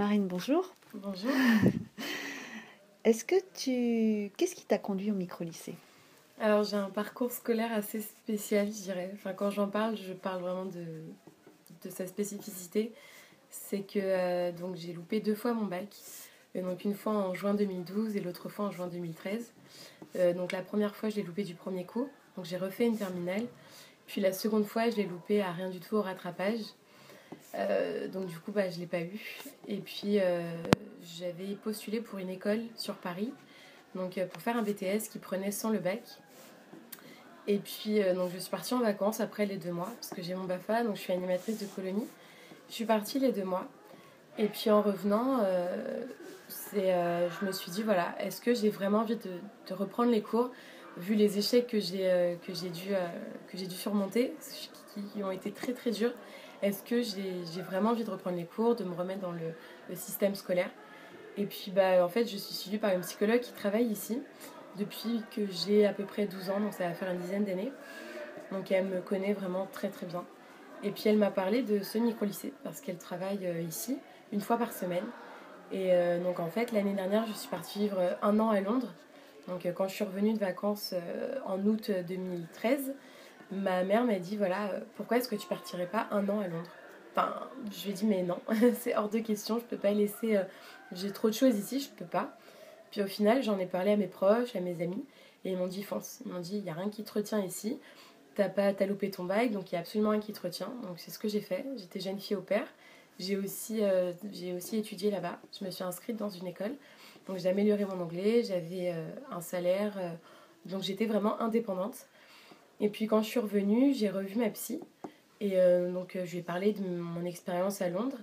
Marine, bonjour. Bonjour. Qu'est-ce qui t'a conduit au micro-lycée? Alors j'ai un parcours scolaire assez spécial, je dirais. Enfin, quand j'en parle, je parle vraiment de sa spécificité. C'est que donc j'ai loupé 2 fois mon bac. Et donc une fois en juin 2012 et l'autre fois en juin 2013. Donc la première fois, je l'ai loupé du premier coup. Donc j'ai refait une terminale. Puis la seconde fois, je l'ai loupé à rien du tout au rattrapage. Donc du coup, je ne l'ai pas eu. Et puis j'avais postulé pour une école sur Paris. Donc pour faire un BTS qui prenait sans le bac. Et puis donc je suis partie en vacances après les 2 mois, parce que j'ai mon BAFA, donc je suis animatrice de colonie. Je suis partie les 2 mois. Et puis en revenant, je me suis dit, voilà, est-ce que j'ai vraiment envie de reprendre les cours, vu les échecs que j'ai dû surmonter, qui ont été très très durs. Est-ce que j'ai vraiment envie de reprendre les cours, de me remettre dans le système scolaire? Et puis en fait, je suis suivie par une psychologue qui travaille ici depuis que j'ai à peu près 12 ans, donc ça va faire une dizaine d'années. Donc elle me connaît vraiment très très bien. Et puis elle m'a parlé de ce micro-lycée parce qu'elle travaille ici une fois par semaine. Et donc en fait, l'année dernière, je suis partie vivre 1 an à Londres. Donc quand je suis revenue de vacances en août 2013, ma mère m'a dit, voilà, pourquoi est-ce que tu partirais pas 1 an à Londres? Enfin, je lui ai dit, mais non, c'est hors de question, je peux pas laisser... j'ai trop de choses ici, je peux pas. Puis au final, j'en ai parlé à mes proches, à mes amis, et ils m'ont dit, fonce. Ils m'ont dit, il n'y a rien qui te retient ici. T'as loupé ton bac, donc il n'y a absolument rien qui te retient. Donc c'est ce que j'ai fait. J'étais jeune fille au pair. J'ai aussi étudié là-bas. Je me suis inscrite dans une école. Donc j'ai amélioré mon anglais, j'avais un salaire. Donc j'étais vraiment indépendante. Et puis quand je suis revenue, j'ai revu ma psy. Et je lui ai parlé de mon expérience à Londres.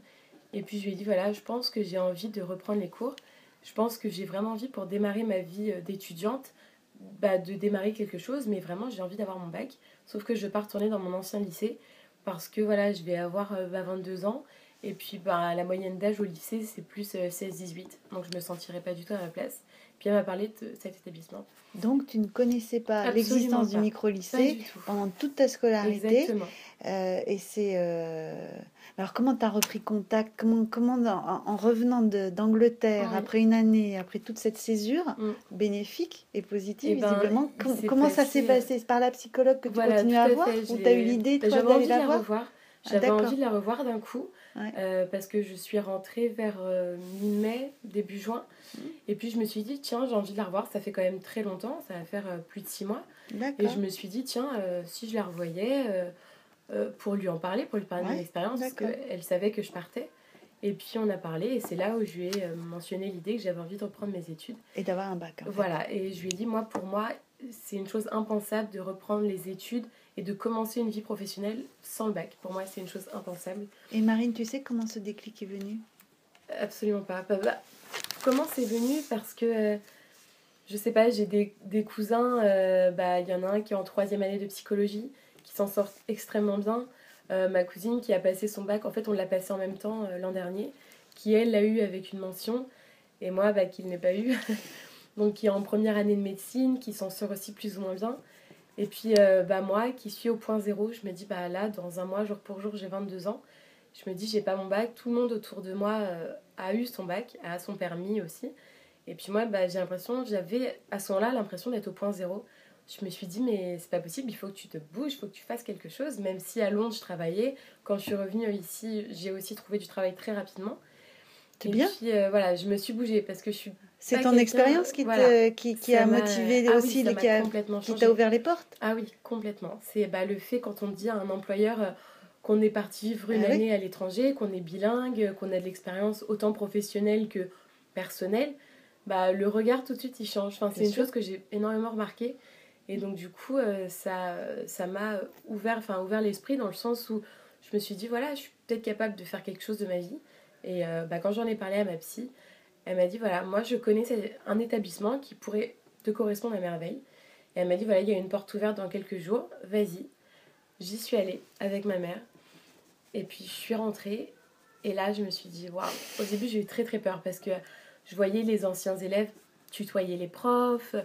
Et puis je lui ai dit, voilà, je pense que j'ai envie de reprendre les cours. Je pense que j'ai vraiment envie, pour démarrer ma vie d'étudiante, de démarrer quelque chose. Mais vraiment, j'ai envie d'avoir mon bac. Sauf que je ne vais pas retourner dans mon ancien lycée. Parce que voilà, je vais avoir 22 ans. Et puis la moyenne d'âge au lycée, c'est plus 16-18. Donc je ne me sentirais pas du tout à ma place. Puis elle m'a parlé de cet établissement. Donc, tu ne connaissais pas Absolument l'existence du pas. Pas micro-lycée du tout. pendant toute ta scolarité. Exactement. Et c'est... Alors, comment tu as repris contact? En revenant d'Angleterre, Oui. après une année, après toute cette césure Mm. bénéfique et positive, Et visiblement, il s'est comment ça s'est passé... passé? C'est par la psychologue que tu Voilà, continues tout à à voir? fait. Ou tu as eu l'idée, toi, J'avais d'aller envie de la la voir? revoir. Ah, J'avais d'accord. envie de la revoir d'un coup. Ouais. Parce que je suis rentrée vers mi-mai, début juin. Et puis je me suis dit, tiens, j'ai envie de la revoir. Ça fait quand même très longtemps. Ça va faire plus de 6 mois. Et je D'accord. me suis dit, tiens, si je la revoyais, pour lui en parler, pour lui parler de mon Ouais, expérience, parce d'accord. qu'elle savait que je partais. Et puis on a parlé. Et c'est là où je lui ai mentionné l'idée que j'avais envie de reprendre mes études. Et d'avoir un bac, en fait. Voilà, et je lui ai dit, pour moi, c'est une chose impensable de reprendre les études et de commencer une vie professionnelle sans le bac. Pour moi, c'est une chose impensable. Et Marine, tu sais comment ce déclic est venu? Absolument pas. Comment c'est venu? Parce que, je sais pas, j'ai des cousins, il y en a un qui est en 3e année de psychologie, qui s'en sort extrêmement bien. Ma cousine qui a passé son bac, en fait, on l'a passé en même temps l'an dernier, qui, elle, l'a eu avec une mention, et moi, qui ne l'ai pas eu. Donc qui est en première année de médecine, qui s'en sort aussi plus ou moins bien. Et puis moi qui suis au point zéro, je me dis là, dans un mois, jour pour jour, j'ai 22 ans. Je me dis, j'ai pas mon bac. Tout le monde autour de moi a eu son bac, a son permis aussi. Et puis moi, j'avais à ce moment-là l'impression d'être au point zéro. Je me suis dit, mais c'est pas possible, il faut que tu te bouges, il faut que tu fasses quelque chose. Même si à Londres, je travaillais. Quand je suis revenue ici, j'ai aussi trouvé du travail très rapidement. C'est Et bien. puis je me suis bougée parce que je suis C'est pas ton quelqu'un. expérience Voilà. qui Ça a m'a... motivé Ah oui, aussi, ça m'a complètement qui t'a changé. ouvert les portes. Ah oui, complètement. C'est le fait quand on dit à un employeur qu'on est parti vivre une Ah oui, année à l'étranger, qu'on est bilingue, qu'on a de l'expérience autant professionnelle que personnelle, le regard tout de suite il change. Enfin, c'est bien une sûr. chose que j'ai énormément remarquée. Et donc du coup, ça m'a ouvert l'esprit dans le sens où je me suis dit, voilà, je suis peut-être capable de faire quelque chose de ma vie. Et quand j'en ai parlé à ma psy, elle m'a dit, voilà, moi je connais un établissement qui pourrait te correspondre à merveille. Et elle m'a dit, voilà, il y a une porte ouverte dans quelques jours, vas-y. J'y suis allée avec ma mère. Et puis je suis rentrée. Et là, je me suis dit, waouh. Au début, j'ai eu très très peur parce que je voyais les anciens élèves tutoyer les profs,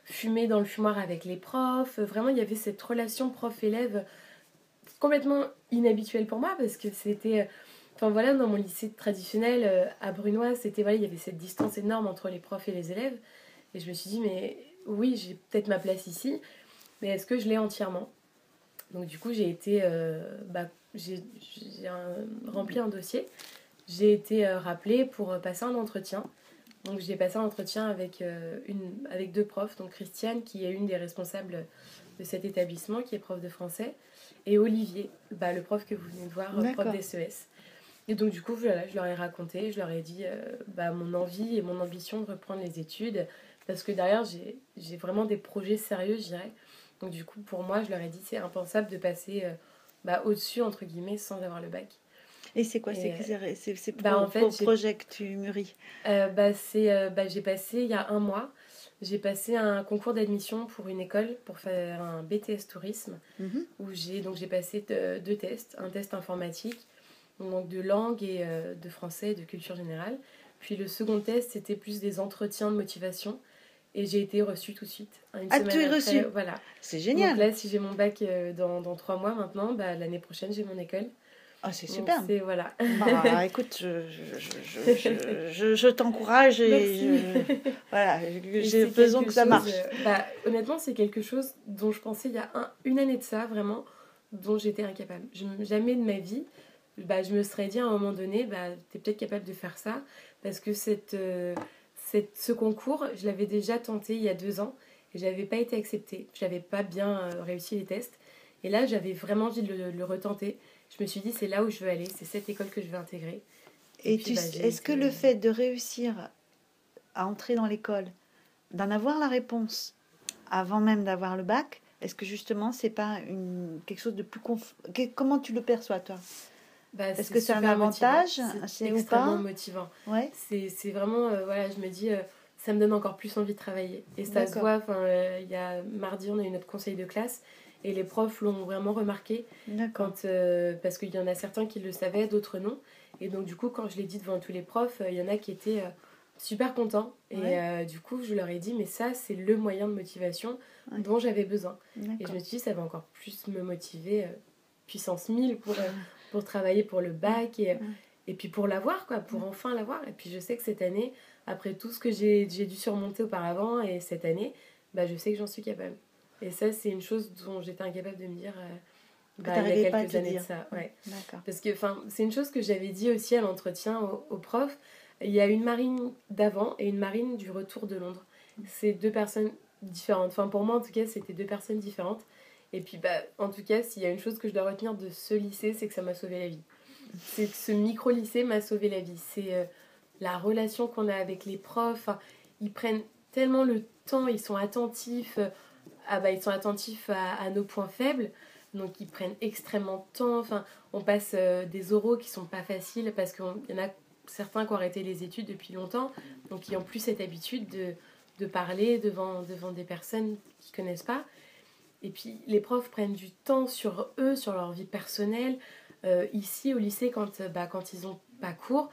fumer dans le fumoir avec les profs. Vraiment, il y avait cette relation prof-élève complètement inhabituelle pour moi parce que c'était Enfin voilà, dans mon lycée traditionnel à Brunois, c'était, voilà, il y avait cette distance énorme entre les profs et les élèves. Et je me suis dit, mais oui, j'ai peut-être ma place ici, mais est-ce que je l'ai entièrement? Donc du coup, rempli un dossier. J'ai été rappelée pour passer un entretien. Donc j'ai passé un entretien avec deux profs, donc Christiane, qui est une des responsables de cet établissement, qui est prof de français, et Olivier, le prof que vous venez de voir, prof D'accord. d'SES. Et donc du coup, voilà, je leur ai raconté, je leur ai dit mon envie et mon ambition de reprendre les études, parce que derrière, j'ai vraiment des projets sérieux, je dirais. Donc du coup, pour moi, je leur ai dit, c'est impensable de passer au-dessus, entre guillemets, sans avoir le bac. Et c'est quoi? Et, C'est en fait, projet que tu mûris? j'ai passé, il y a un mois, j'ai passé un concours d'admission pour une école pour faire un BTS tourisme, où j'ai passé deux tests, un test informatique, donc de langue et de français et de culture générale. Puis le second test, c'était plus des entretiens de motivation. Et j'ai été reçue tout de suite. Une Ah, semaine tu es après, reçue? voilà. C'est Donc génial. là, si j'ai mon bac dans 3 mois maintenant, l'année prochaine, j'ai mon école. Ah, c'est Donc super. c'est, voilà. Bah, écoute, je t'encourage Merci. voilà, Et j'ai c'est besoin quelque que ça chose, marche. honnêtement, c'est quelque chose dont je pensais il y a une année de ça, vraiment, dont j'étais incapable. Jamais de ma vie, je me serais dit à un moment donné, t'es peut-être capable de faire ça, parce que ce concours, je l'avais déjà tenté il y a 2 ans, et j'avais pas été acceptée. J'avais pas bien réussi les tests. Et là, j'avais vraiment envie de le retenter. Je me suis dit, c'est là où je veux aller, c'est cette école que je veux intégrer. Et puis, j'ai est-ce que été... le fait de réussir à entrer dans l'école, d'en avoir la réponse avant même d'avoir le bac, est-ce que justement c'est pas quelque chose de plus comment tu le perçois toi? Est-ce que c'est un avantage? C'est Ou pas? extrêmement motivant. Ouais. C'est vraiment, voilà, je me dis, ça me donne encore plus envie de travailler. Et ça se D'accord. voit, il y a mardi, on a eu notre conseil de classe, et les profs l'ont vraiment remarqué, D'accord. parce qu'il y en a certains qui le savaient, d'autres non. Et donc du coup, quand je l'ai dit devant tous les profs, il y en a qui étaient super contents. Ouais. Et du coup, je leur ai dit, mais ça, c'est le moyen de motivation Ouais. dont j'avais besoin. Et je D'accord. me suis dit, ça va encore plus me motiver, puissance 1000 pour travailler pour le bac et puis pour l'avoir, quoi, pour enfin l'avoir. Et puis je sais que cette année, après tout ce que j'ai dû surmonter auparavant, et cette année, je sais que j'en suis capable. Et ça, c'est une chose dont j'étais incapable de me dire Que il y a t'arrivais pas à quelques te années de dire. ça. Ouais. D'accord. Parce que c'est une chose que j'avais dit aussi à l'entretien au prof. Il y a une Marine d'avant et une Marine du retour de Londres. C'est deux personnes différentes. Enfin, pour moi, en tout cas, c'était deux personnes différentes. Et puis, en tout cas, s'il y a une chose que je dois retenir de ce lycée, c'est que ça m'a sauvé la vie. C'est que ce micro-lycée m'a sauvé la vie. C'est la relation qu'on a avec les profs. Enfin, ils prennent tellement le temps, ils sont attentifs, ils sont attentifs à nos points faibles. Donc, ils prennent extrêmement de temps. Enfin, on passe des oraux qui sont pas faciles parce qu'il y en a certains qui ont arrêté les études depuis longtemps, donc qui n'ont plus cette habitude de parler devant des personnes qui ne connaissent pas. Et puis les profs prennent du temps sur eux, sur leur vie personnelle. Ici au lycée, quand ils n'ont pas cours,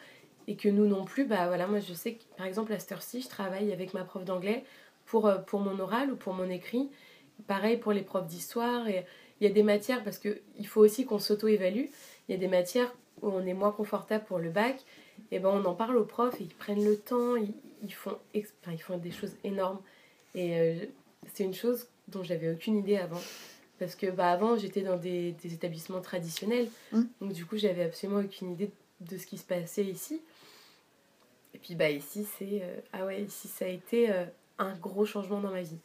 et que nous non plus, voilà, moi je sais que par exemple à cette heure-ci, je travaille avec ma prof d'anglais pour mon oral ou pour mon écrit. Pareil pour les profs d'histoire. Et il y a des matières, parce qu'il faut aussi qu'on s'auto-évalue, il y a des matières où on est moins confortable pour le bac, et on en parle aux profs, et ils prennent le temps, ils font des choses énormes. Et c'est une chose dont j'avais aucune idée avant. Parce que avant, j'étais dans des établissements traditionnels, donc du coup, j'avais absolument aucune idée de ce qui se passait ici. Et puis ici, ici, ça a été un gros changement dans ma vie.